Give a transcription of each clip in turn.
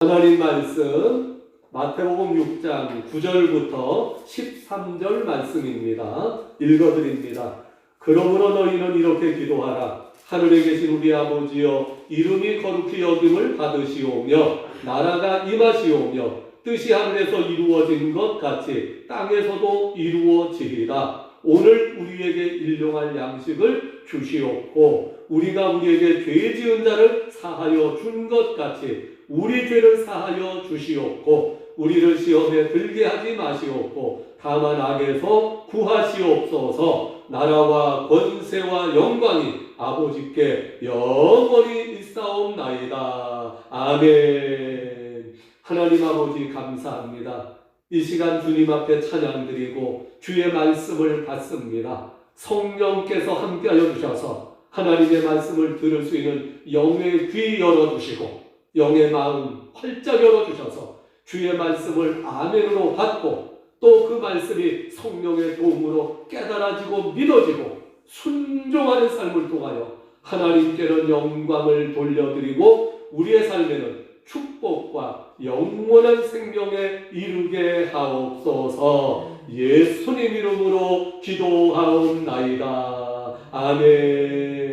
하나님 말씀 마태복음 6장 9절부터 13절 말씀입니다. 읽어드립니다. 그러므로 너희는 이렇게 기도하라. 하늘에 계신 우리 아버지여, 이름이 거룩히 여김을 받으시오며 나라가 임하시오며 뜻이 하늘에서 이루어진 것 같이 땅에서도 이루어지리라. 오늘 우리에게 일용할 양식을 주시옵고 우리가 우리에게 죄 지은 자를 사하여 준 것 같이 우리 죄를 사하여 주시옵고 우리를 시험에 들게 하지 마시옵고 다만 악에서 구하시옵소서. 나라와 권세와 영광이 아버지께 영원히 있사옵나이다. 아멘. 하나님 아버지 감사합니다. 이 시간 주님 앞에 찬양드리고 주의 말씀을 받습니다. 성령께서 함께하여 주셔서 하나님의 말씀을 들을 수 있는 영의 귀 열어주시고 영의 마음 활짝 열어주셔서 주의 말씀을 아멘으로 받고 또 그 말씀이 성령의 도움으로 깨달아지고 믿어지고 순종하는 삶을 통하여 하나님께는 영광을 돌려드리고 우리의 삶에는 축복과 영원한 생명에 이르게 하옵소서. 예수님 이름으로 기도하옵나이다. 아멘.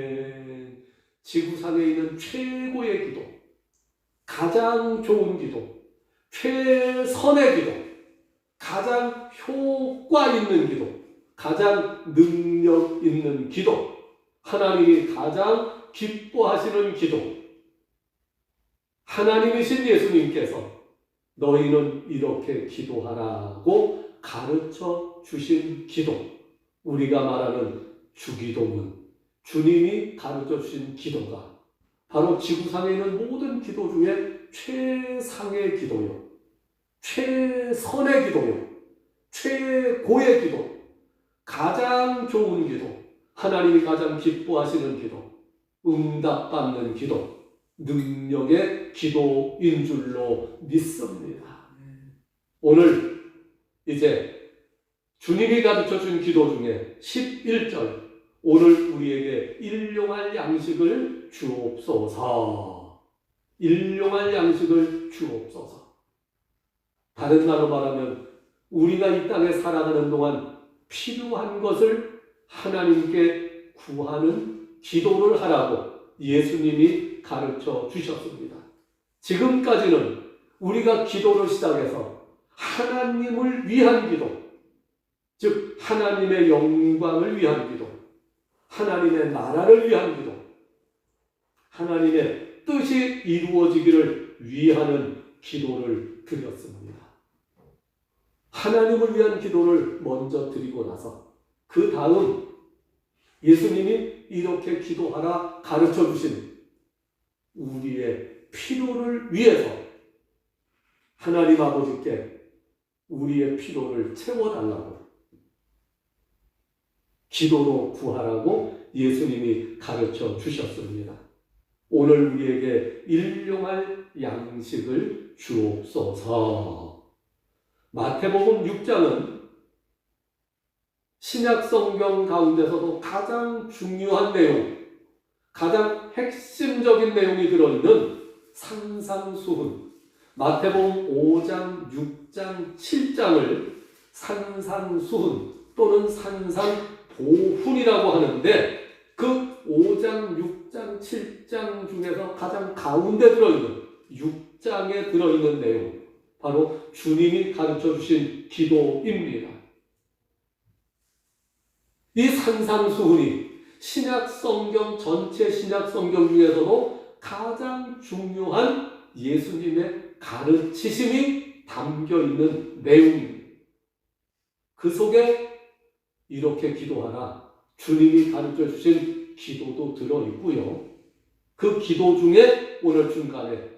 지구상에 있는 최고의 기도, 가장 좋은 기도, 최선의 기도, 가장 효과 있는 기도, 가장 능력 있는 기도, 하나님이 가장 기뻐하시는 기도, 하나님이신 예수님께서 너희는 이렇게 기도하라고 가르쳐 주신 기도, 우리가 말하는 주기도문, 주님이 가르쳐 주신 기도가 바로 지구상에 있는 모든 기도 중에 최상의 기도요, 최선의 기도요, 최고의 기도, 가장 좋은 기도, 하나님이 가장 기뻐하시는 기도, 응답받는 기도, 능력의 기도인 줄로 믿습니다. 오늘 이제 주님이 가르쳐준 기도 중에 11절, 오늘 우리에게 일용할 양식을 주옵소서. 일용할 양식을 주옵소서. 다른 말로 말하면 우리가 이 땅에 살아가는 동안 필요한 것을 하나님께 구하는 기도를 하라고 예수님이 가르쳐 주셨습니다. 지금까지는 우리가 기도를 시작해서 하나님을 위한 기도, 즉 하나님의 영광을 위한 기도, 하나님의 나라를 위한 기도, 하나님의 뜻이 이루어지기를 위하는 기도를 드렸습니다. 하나님을 위한 기도를 먼저 드리고 나서 그 다음 예수님이 이렇게 기도하라 가르쳐 주신 우리의 필요를 위해서 하나님 아버지께 우리의 필요를 채워달라고 기도로 구하라고 예수님이 가르쳐 주셨습니다. 오늘 우리에게 일용할 양식을 주옵소서. 마태복음 6장은 신약 성경 가운데서도 가장 중요한 내용, 가장 핵심적인 내용이 들어있는 산상수훈, 마태복음 5장, 6장, 7장을 산상수훈 또는 산상보훈이라고 하는데 그 5장, 6장, 7장 중에서 가장 가운데 들어있는 6장에 들어있는 내용, 바로 주님이 가르쳐 주신 기도입니다. 이 산상수훈이 신약성경, 전체 신약성경 중에서도 가장 중요한 예수님의 가르치심이 담겨있는 내용입니다. 그 속에 이렇게 기도하라, 주님이 가르쳐 주신 기도도 들어있고요. 그 기도 중에 오늘 중간에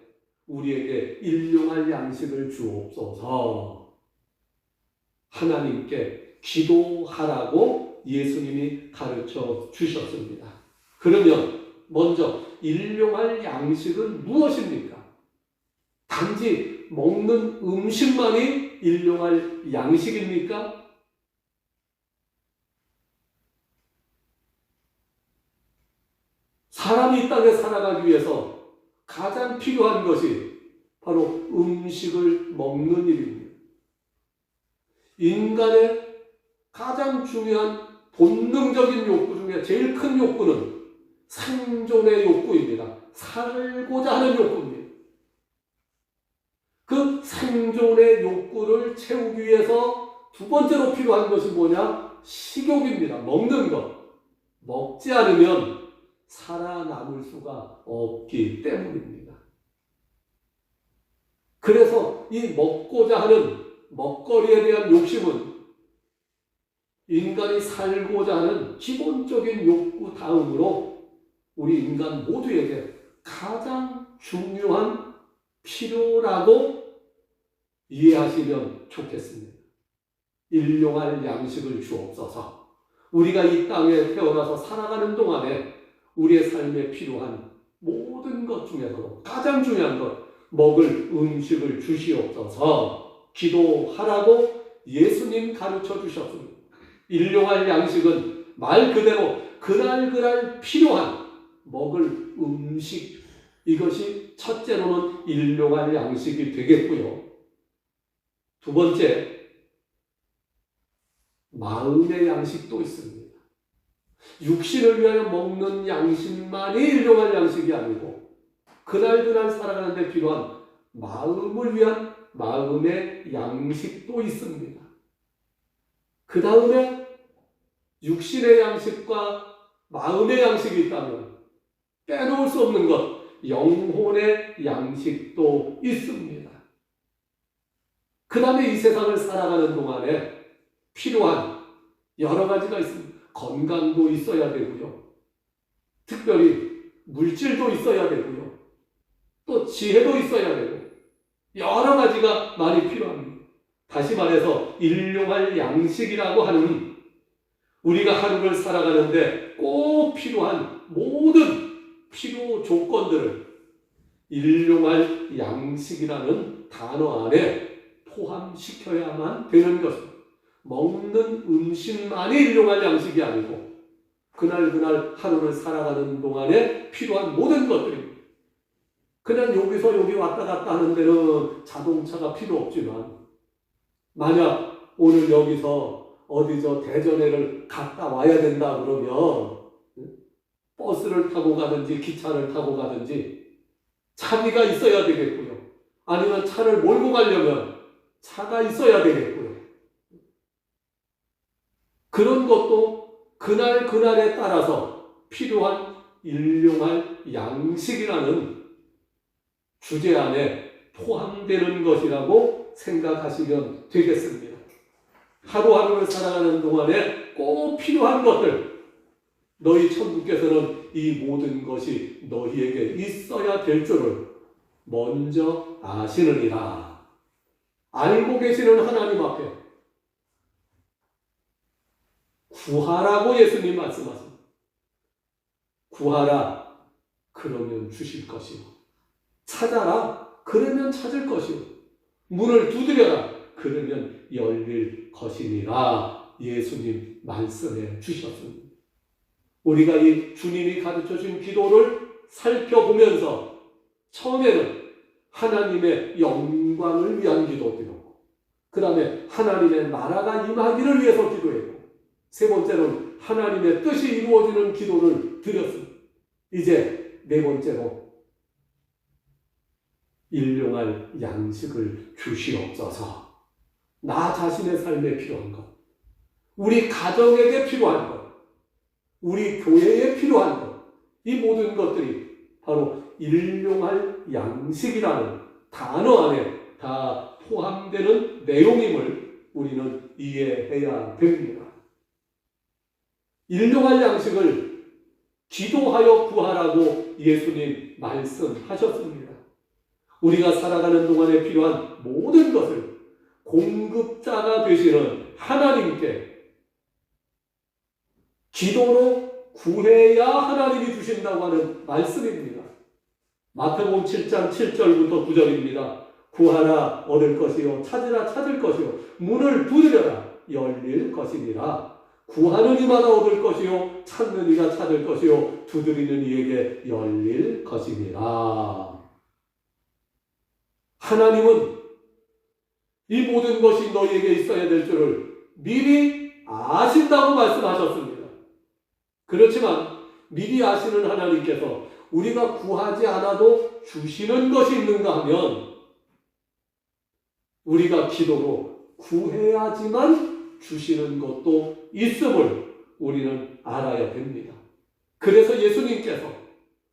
우리에게 일용할 양식을 주옵소서. 하나님께 기도하라고 예수님이 가르쳐 주셨습니다. 그러면 먼저 일용할 양식은 무엇입니까? 단지 먹는 음식만이 일용할 양식입니까? 사람이 이 땅에 살아가기 위해서 가장 필요한 것이 바로 음식을 먹는 일입니다. 인간의 가장 중요한 본능적인 욕구 중에 제일 큰 욕구는 생존의 욕구입니다. 살고자 하는 욕구입니다. 그 생존의 욕구를 채우기 위해서 두 번째로 필요한 것이 뭐냐? 식욕입니다. 먹는 것. 먹지 않으면 살아남을 수가 없기 때문입니다. 그래서 이 먹고자 하는 먹거리에 대한 욕심은 인간이 살고자 하는 기본적인 욕구 다음으로 우리 인간 모두에게 가장 중요한 필요라고 이해하시면 좋겠습니다. 일용할 양식을 주옵소서. 우리가 이 땅에 태어나서 살아가는 동안에 우리의 삶에 필요한 모든 것 중에서도 가장 중요한 것, 먹을 음식을 주시옵소서 기도하라고 예수님 가르쳐 주셨습니다. 일용할 양식은 말 그대로 그날 필요한 먹을 음식, 이것이 첫째로는 일용할 양식이 되겠고요. 두 번째, 마음의 양식도 있습니다. 육신을 위하여 먹는 양식만이 일용할 양식이 아니고 그날 살아가는 데 필요한 마음을 위한 마음의 양식도 있습니다. 그 다음에 육신의 양식과 마음의 양식이 있다면 빼놓을 수 없는 것, 영혼의 양식도 있습니다. 그 다음에 이 세상을 살아가는 동안에 필요한 여러 가지가 있습니다. 건강도 있어야 되고요. 특별히 물질도 있어야 되고요. 또 지혜도 있어야 되고 여러 가지가 많이 필요합니다. 다시 말해서 일용할 양식이라고 하는 우리가 하루를 살아가는데 꼭 필요한 모든 필요 조건들을 일용할 양식이라는 단어 안에 포함시켜야만 되는 것입니다. 먹는 음식만이 일용할 양식이 아니고 그날 하루를 살아가는 동안에 필요한 모든 것들입니다. 그냥 여기서 여기 왔다 갔다 하는 데는 자동차가 필요 없지만 만약 오늘 여기서 어디 대전에를 갔다 와야 된다 그러면 버스를 타고 가든지 기차를 타고 가든지 차비가 있어야 되겠고요. 아니면 차를 몰고 가려면 차가 있어야 되겠고요. 그런 것도 그날에 따라서 필요한 일용할 양식이라는 주제 안에 포함되는 것이라고 생각하시면 되겠습니다. 하루하루를 살아가는 동안에 꼭 필요한 것들, 너희 천국께서는 이 모든 것이 너희에게 있어야 될 줄을 먼저 아시느니라. 알고 계시는 하나님 앞에 구하라고 예수님 말씀하십니다. 구하라, 그러면 주실 것이요. 찾아라, 그러면 찾을 것이요. 문을 두드려라, 그러면 열릴 것이니라. 예수님 말씀해 주셨습니다. 우리가 이 주님이 가르쳐 준 기도를 살펴보면서 처음에는 하나님의 영광을 위한 기도드렸고 그 다음에 하나님의 나라가 임하기를 위해서 기도했고 세 번째로는 하나님의 뜻이 이루어지는 기도를 드렸습니다. 이제 네 번째로 일용할 양식을 주시옵소서. 나 자신의 삶에 필요한 것, 우리 가정에게 필요한 것, 우리 교회에 필요한 것, 이 모든 것들이 바로 일용할 양식이라는 단어 안에 다 포함되는 내용임을 우리는 이해해야 됩니다. 일용할 양식을 기도하여 구하라고 예수님 말씀하셨습니다. 우리가 살아가는 동안에 필요한 모든 것을 공급자가 되시는 하나님께 기도로 구해야 하나님이 주신다고 하는 말씀입니다. 마태복음 7장 7절부터 9절입니다. 구하라 얻을 것이요 찾으라 찾을 것이요 문을 두드려라 열릴 것이니라. 구하는 이마다 얻을 것이요 찾는 이가 찾을 것이요 두드리는 이에게 열릴 것이니라. 하나님은 이 모든 것이 너희에게 있어야 될 줄을 미리 아신다고 말씀하셨습니다. 그렇지만 미리 아시는 하나님께서 우리가 구하지 않아도 주시는 것이 있는가 하면 우리가 기도로 구해야지만 주시는 것도 있음을 우리는 알아야 됩니다. 그래서 예수님께서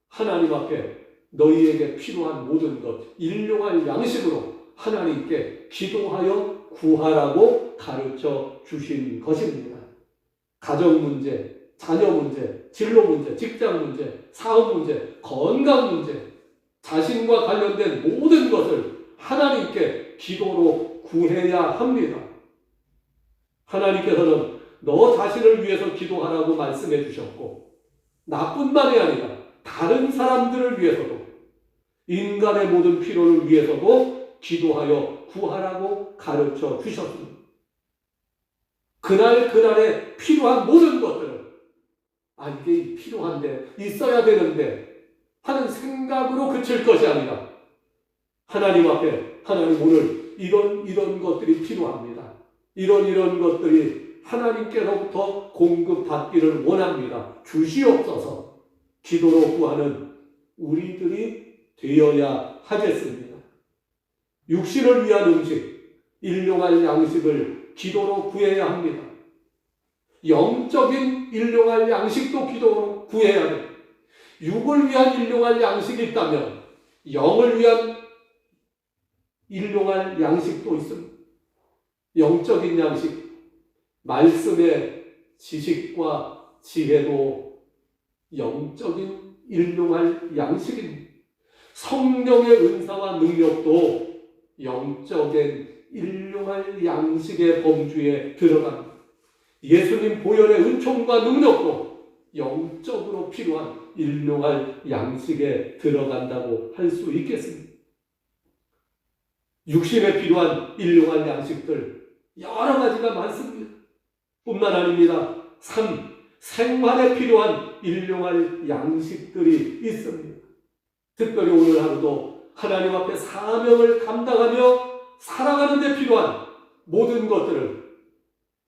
하나님 앞에 너희에게 필요한 모든 것, 일용할 양식으로 하나님께 기도하여 구하라고 가르쳐 주신 것입니다. 가정 문제, 자녀 문제, 진로 문제, 직장 문제, 사업 문제, 건강 문제, 자신과 관련된 모든 것을 하나님께 기도로 구해야 합니다. 하나님께서는 너 자신을 위해서 기도하라고 말씀해 주셨고, 나뿐만이 아니라 다른 사람들을 위해서도, 인간의 모든 필요를 위해서도 기도하여 구하라고 가르쳐 주셨습니다. 그날에 필요한 모든 것들을 이게 필요한데, 있어야 되는데 하는 생각으로 그칠 것이 아니라 하나님 앞에 하나님 오늘 이런 것들이 필요합니다. 이런 것들이 하나님께로부터 공급받기를 원합니다. 주시옵소서. 기도로 구하는 우리들이 되어야 하겠습니다. 육신을 위한 음식, 일용할 양식을 기도로 구해야 합니다. 영적인 일용할 양식도 기도로 구해야 합니다. 육을 위한 일용할 양식이 있다면 영을 위한 일용할 양식도 있습니다. 영적인 양식, 말씀의 지식과 지혜도 영적인 일용할 양식입니다. 성령의 은사와 능력도 영적인 일용할 양식의 범주에 들어갑니다. 예수님 보혈의 은총과 능력도 영적으로 필요한 일용할 양식에 들어간다고 할 수 있겠습니다. 육신에 필요한 일용할 양식들 여러 가지가 많습니다. 뿐만 아닙니다. 생활에 필요한 일용할 양식들이 있습니다. 특별히 오늘 하루도 하나님 앞에 사명을 감당하며 살아가는 데 필요한 모든 것들을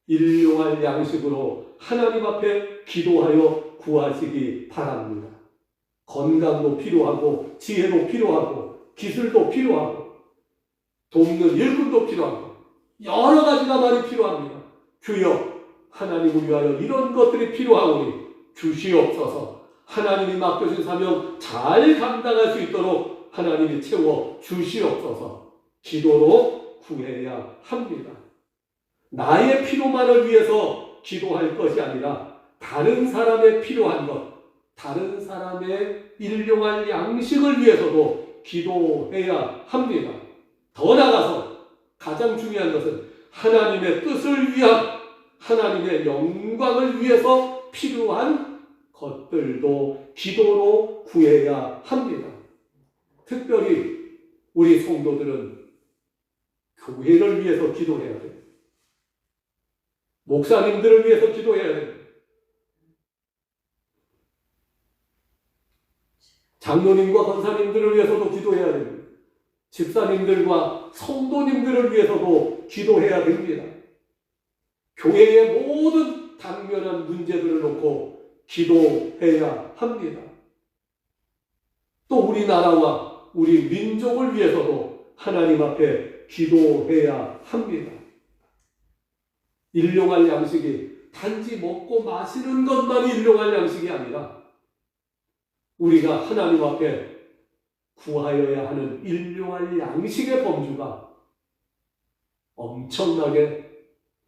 일용할 양식으로 하나님 앞에 기도하여 구하시기 바랍니다. 건강도 필요하고 지혜도 필요하고 기술도 필요하고 돕는 일꾼도 필요하고 여러 가지가 많이 필요합니다. 주여 하나님을 위하여 이런 것들이 필요하오니 주시옵소서. 하나님이 맡겨진 사명 잘 감당할 수 있도록 하나님이 채워 주시옵소서. 기도로 구해야 합니다. 나의 필요만을 위해서 기도할 것이 아니라 다른 사람의 필요한 것, 다른 사람의 일용할 양식을 위해서도 기도해야 합니다. 더 나아가서 가장 중요한 것은 하나님의 뜻을 위한, 하나님의 영광을 위해서 필요한 것들도 기도로 구해야 합니다. 특별히 우리 성도들은 교회를 위해서 기도해야 돼요. 목사님들을 위해서 기도해야 돼요. 장로님과 권사님들을 위해서도 기도해야 됩니다. 집사님들과 성도님들을 위해서도 기도해야 됩니다. 교회의 모든 당면한 문제들을 놓고 기도해야 합니다. 또 우리나라와 우리 민족을 위해서도 하나님 앞에 기도해야 합니다. 일용할 양식이 단지 먹고 마시는 것만이 일용할 양식이 아니라 우리가 하나님 앞에 구하여야 하는 일용할 양식의 범주가 엄청나게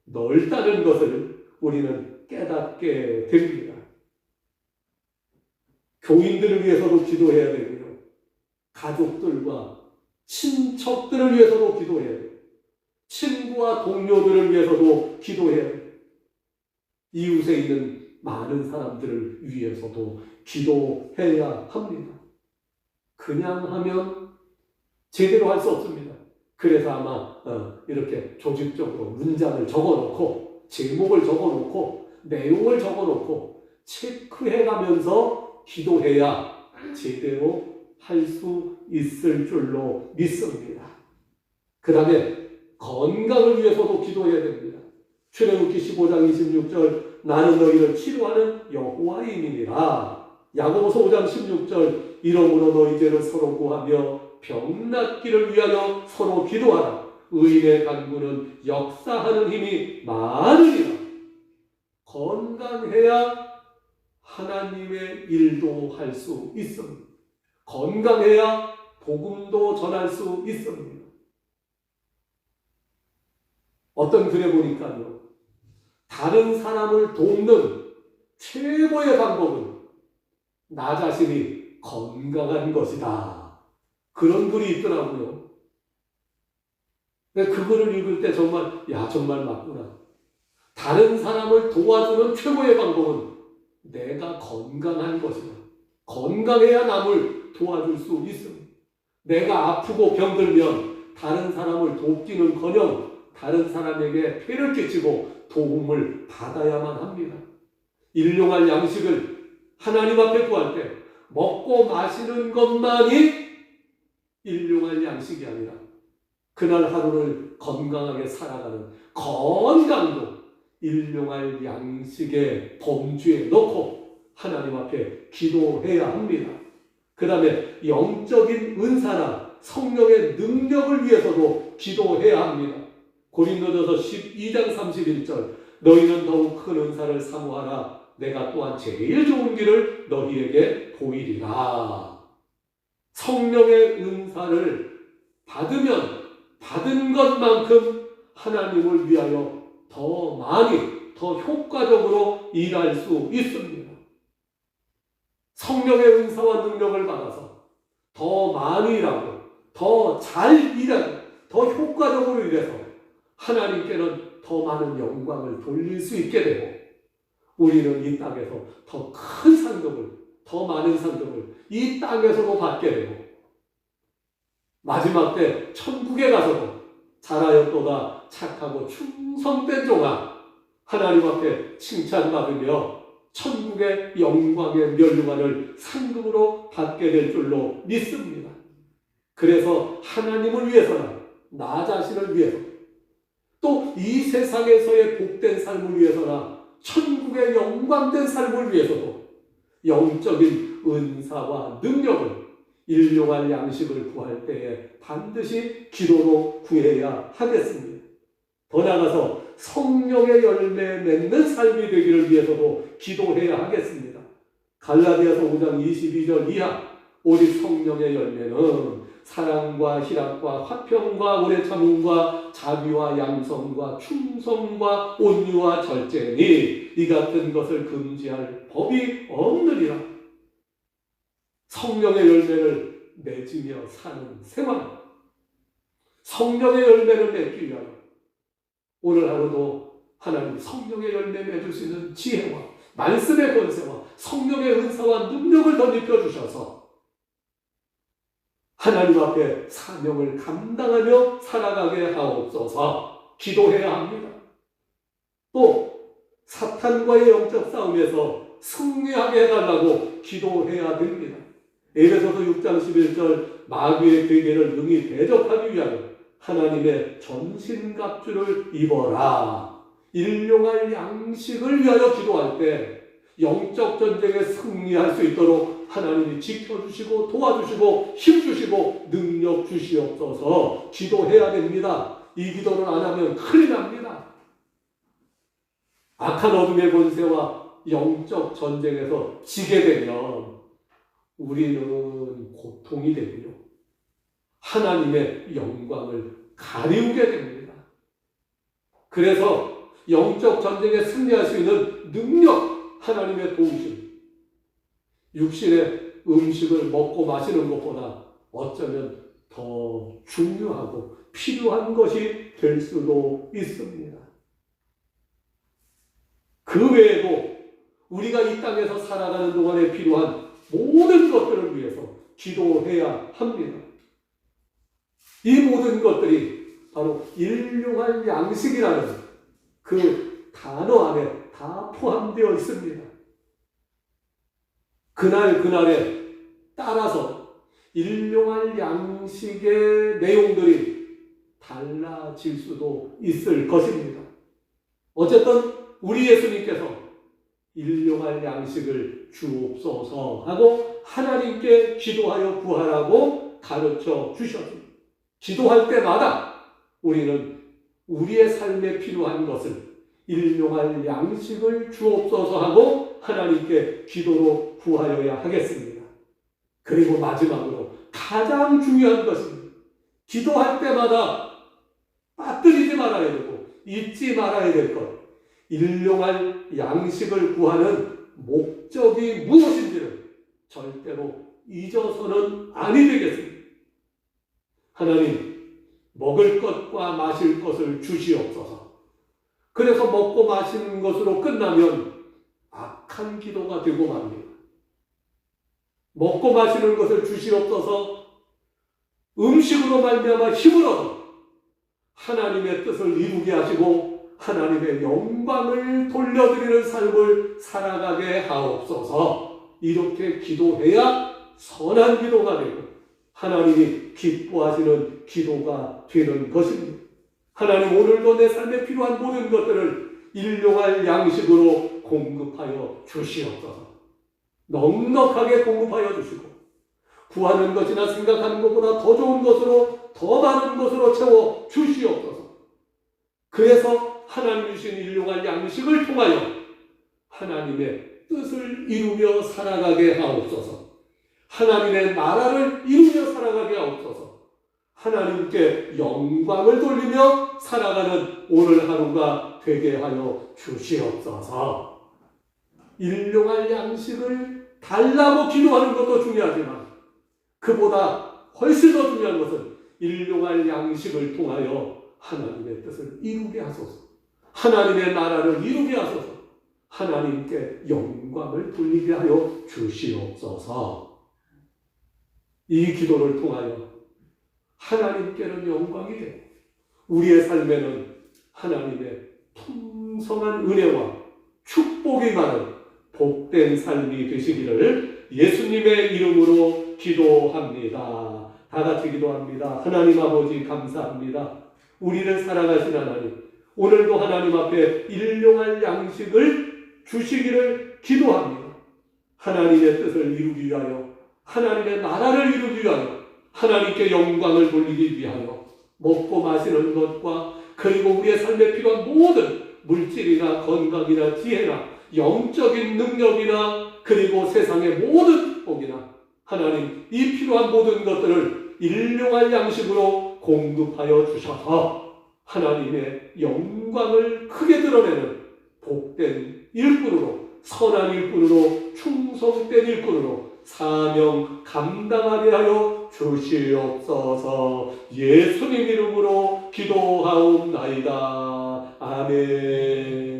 넓다는 것을 우리는 깨닫게 됩니다. 교인들을 위해서도 기도해야 되고요. 가족들과 친척들을 위해서도 기도해야 돼요. 친구와 동료들을 위해서도 기도해야 돼요. 이웃에 있는 많은 사람들을 위해서도 기도해야 합니다. 그냥 하면 제대로 할 수 없습니다. 그래서 아마 이렇게 조직적으로 문장을 적어놓고 제목을 적어놓고 내용을 적어놓고 체크해가면서 기도해야 제대로 할 수 있을 줄로 믿습니다. 그 다음에 건강을 위해서도 기도해야 됩니다. 출애굽기 15장 26절 나는 너희를 치료하는 여호와임이니라. 야고보서 5장 16절 이러므로 너희 죄를 서로 구하며 병 낫기를 위하여 서로 기도하라. 의인의 간구는 역사하는 힘이 많으니라. 건강해야 하나님의 일도 할 수 있습니다. 건강해야 복음도 전할 수 있습니다. 어떤 글에 보니까요, 다른 사람을 돕는 최고의 방법은 나 자신이 건강한 것이다. 그런 글이 있더라고요. 그 글을 읽을 때 정말 맞구나. 다른 사람을 도와주는 최고의 방법은 내가 건강한 것이다. 건강해야 남을 도와줄 수 있습니다. 내가 아프고 병들면 다른 사람을 돕기는커녕 다른 사람에게 폐를 끼치고 도움을 받아야만 합니다. 일용할 양식을 하나님 앞에 구할 때 먹고 마시는 것만이 일용할 양식이 아니라 그날 하루를 건강하게 살아가는 건강도 일용할 양식의 범주에 넣고 하나님 앞에 기도해야 합니다. 그 다음에 영적인 은사나 성령의 능력을 위해서도 기도해야 합니다. 고린도전서 12장 31절 너희는 더욱 큰 은사를 사모하라. 내가 또한 제일 좋은 길을 너희에게 보이리라. 성령의 은사를 받으면 받은 것만큼 하나님을 위하여 더 많이, 더 효과적으로 일할 수 있습니다. 성령의 은사와 능력을 받아서 더 많이 일하고, 더 잘 일하고, 더 효과적으로 일해서 하나님께는 더 많은 영광을 돌릴 수 있게 되고, 우리는 이 땅에서 더 큰 상급을, 더 많은 상급을 이 땅에서도 받게 되고, 마지막 때 천국에 가서도 잘하였도다 착하고 충성된 종아 하나님 앞에 칭찬받으며 천국의 영광의 면류관을 상급으로 받게 될 줄로 믿습니다. 그래서 하나님을 위해서나 나 자신을 위해서 또 이 세상에서의 복된 삶을 위해서나 천국의 영광된 삶을 위해서도 영적인 은사와 능력을 일용할 양식을 구할 때에 반드시 기도로 구해야 하겠습니다. 더 나아가서 성령의 열매 맺는 삶이 되기를 위해서도 기도해야 하겠습니다. 갈라디아서 5장 22절 이하 오직 성령의 열매는 사랑과 희락과 화평과 오래 참음과 자비와 양성과 충성과 온유와 절제니 이 같은 것을 금지할 법이 없느니라. 성령의 열매를 맺으며 사는 생활, 성령의 열매를 맺기 위하여 오늘 하루도 하나님 성령의 열매 맺을 수 있는 지혜와 말씀의 권세와 성령의 은사와 능력을 덧입혀 주셔서 하나님 앞에 사명을 감당하며 살아가게 하옵소서. 기도해야 합니다. 또 사탄과의 영적 싸움에서 승리하게 해달라고 기도해야 됩니다. 에베소서 6장 11절 마귀의 괴계를 능히 대적하기 위하여 하나님의 전신갑주를 입어라. 일용할 양식을 위하여 기도할 때 영적 전쟁에 승리할 수 있도록 하나님이 지켜주시고 도와주시고 힘주시고 능력 주시옵소서. 기도해야 됩니다. 이 기도를 안 하면 큰일 납니다. 악한 어둠의 권세와 영적 전쟁에서 지게 되면 우리는 고통이 되고요, 하나님의 영광을 가리우게 됩니다. 그래서 영적 전쟁에 승리할 수 있는 능력, 하나님의 도우심, 육신의 음식을 먹고 마시는 것보다 어쩌면 더 중요하고 필요한 것이 될 수도 있습니다. 그 외에도 우리가 이 땅에서 살아가는 동안에 필요한 모든 것들을 위해서 기도해야 합니다. 이 모든 것들이 바로 일용할 양식이라는 그 단어 안에 다 포함되어 있습니다. 그날에 따라서 일용할 양식의 내용들이 달라질 수도 있을 것입니다. 어쨌든 우리 예수님께서 일용할 양식을 주옵소서 하고 하나님께 기도하여 구하라고 가르쳐 주셨습니다. 기도할 때마다 우리는 우리의 삶에 필요한 것을 일용할 양식을 주옵소서 하고 하나님께 기도로 구하여야 하겠습니다. 그리고 마지막으로 가장 중요한 것입니다. 기도할 때마다 빠뜨리지 말아야 되고 잊지 말아야 될 것. 일용할 양식을 구하는 목적이 무엇인지를 절대로 잊어서는 아니 되겠습니다. 하나님, 먹을 것과 마실 것을 주시옵소서. 그래서 먹고 마시는 것으로 끝나면 악한 기도가 되고 맙니다. 먹고 마시는 것을 주시옵소서. 음식으로 말미암아 힘을 얻어 하나님의 뜻을 이루게 하시고 하나님의 영광을 돌려드리는 삶을 살아가게 하옵소서. 이렇게 기도해야 선한 기도가 되고 하나님이 기뻐하시는 기도가 되는 것입니다. 하나님, 오늘도 내 삶에 필요한 모든 것들을 일용할 양식으로 공급하여 주시옵소서. 넉넉하게 공급하여 주시고 구하는 것이나 생각하는 것보다 더 좋은 것으로 더 많은 것으로 채워 주시옵소서. 그래서 하나님 주신 일용할 양식을 통하여 하나님의 뜻을 이루며 살아가게 하옵소서. 하나님의 나라를 이루며 살아가게 하옵소서. 하나님께 영광을 돌리며 살아가는 오늘 하루가 되게 하여 주시옵소서. 일용할 양식을 달라고 기도하는 것도 중요하지만 그보다 훨씬 더 중요한 것은 일용할 양식을 통하여 하나님의 뜻을 이루게 하소서. 하나님의 나라를 이루게 하소서. 하나님께 영광을 돌리게 하여 주시옵소서. 이 기도를 통하여 하나님께는 영광이 되고 우리의 삶에는 하나님의 풍성한 은혜와 축복이 많은 복된 삶이 되시기를 예수님의 이름으로 기도합니다. 다 같이 기도합니다. 하나님 아버지 감사합니다. 우리를 사랑하신 하나님, 오늘도 하나님 앞에 일용할 양식을 주시기를 기도합니다. 하나님의 뜻을 이루기 위하여, 하나님의 나라를 이루기 위하여, 하나님께 영광을 돌리기 위하여 먹고 마시는 것과 그리고 우리의 삶에 필요한 모든 물질이나 건강이나 지혜나 영적인 능력이나 그리고 세상의 모든 복이나 하나님, 이 필요한 모든 것들을 일용할 양식으로 공급하여 주셔서 하나님의 영광을 크게 드러내는 복된 일꾼으로, 선한 일꾼으로, 충성된 일꾼으로 사명 감당하게 하여 주시옵소서. 예수님 이름으로 기도하옵나이다. 아멘.